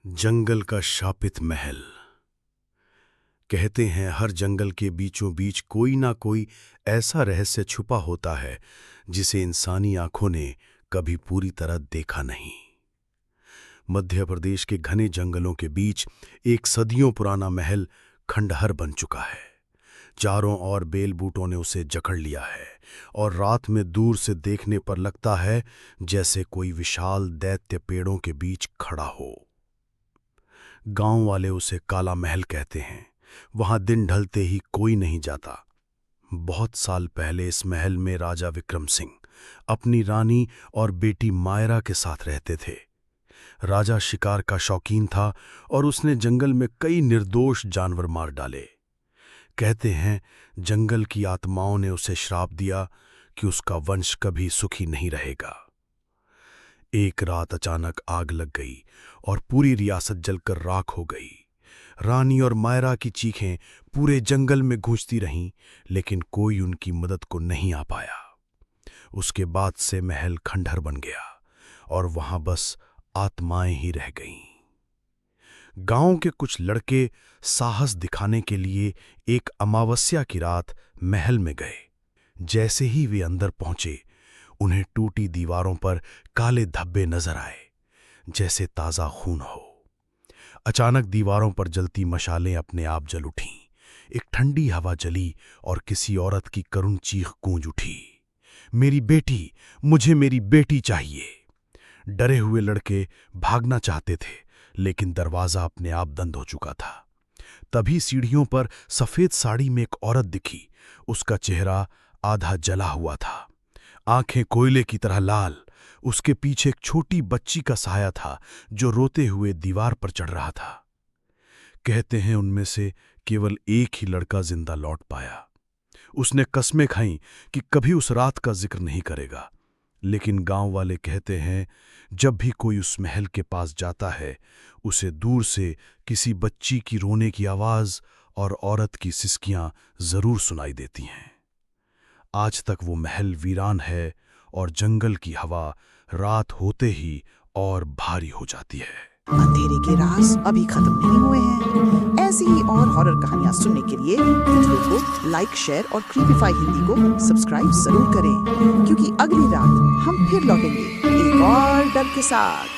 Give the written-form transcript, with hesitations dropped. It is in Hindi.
जंगल का शापित महल। कहते हैं हर जंगल के बीचों बीच कोई ना कोई ऐसा रहस्य छुपा होता है जिसे इंसानी आंखों ने कभी पूरी तरह देखा नहीं। मध्य प्रदेश के घने जंगलों के बीच एक सदियों पुराना महल खंडहर बन चुका है। चारों ओर बेल बूटों ने उसे जकड़ लिया है और रात में दूर से देखने पर लगता है जैसे कोई विशाल दैत्य पेड़ों के बीच खड़ा हो। गांव वाले उसे काला महल कहते हैं। वहां दिन ढलते ही कोई नहीं जाता। बहुत साल पहले इस महल में राजा विक्रम सिंह अपनी रानी और बेटी मायरा के साथ रहते थे। राजा शिकार का शौकीन था और उसने जंगल में कई निर्दोष जानवर मार डाले। कहते हैं जंगल की आत्माओं ने उसे श्राप दिया कि उसका वंश कभी सुखी नहीं रहेगा। एक रात अचानक आग लग गई और पूरी रियासत जलकर राख हो गई। रानी और मायरा की चीखें पूरे जंगल में गूंजती रहीं, लेकिन कोई उनकी मदद को नहीं आ पाया। उसके बाद से महल खंडहर बन गया और वहां बस आत्माएं ही रह गईं। गांव के कुछ लड़के साहस दिखाने के लिए एक अमावस्या की रात महल में गए। जैसे ही वे अंदर पहुंचे, उन्हें टूटी दीवारों पर काले धब्बे नजर आए, जैसे ताजा खून हो। अचानक दीवारों पर जलती मशालें अपने आप जल उठीं। एक ठंडी हवा चली और किसी औरत की करुण चीख गूंज उठी, मेरी बेटी, मुझे मेरी बेटी चाहिए। डरे हुए लड़के भागना चाहते थे, लेकिन दरवाजा अपने आप बंद हो चुका था। तभी सीढ़ियों पर सफेद साड़ी में एक औरत दिखी। उसका चेहरा आधा जला हुआ था, आंखें कोयले की तरह लाल। उसके पीछे एक छोटी बच्ची का साया था जो रोते हुए दीवार पर चढ़ रहा था। कहते हैं उनमें से केवल एक ही लड़का जिंदा लौट पाया। उसने कस्में खाईं कि कभी उस रात का जिक्र नहीं करेगा। लेकिन गांव वाले कहते हैं जब भी कोई उस महल के पास जाता है, उसे दूर से किसी बच्ची की रोने की आवाज और औरत की सिसकियां जरूर सुनाई देती हैं। आज तक वो महल वीरान है और जंगल की हवा रात होते ही और भारी हो जाती है। अंधेरे के राज अभी खत्म नहीं हुए हैं। ऐसी ही और हॉरर कहानियां सुनने के लिए वीडियो को लाइक, शेयर और क्रीपीफाई हिंदी को सब्सक्राइब जरूर करें, क्योंकि अगली रात हम फिर लौटेंगे एक और डर के साथ।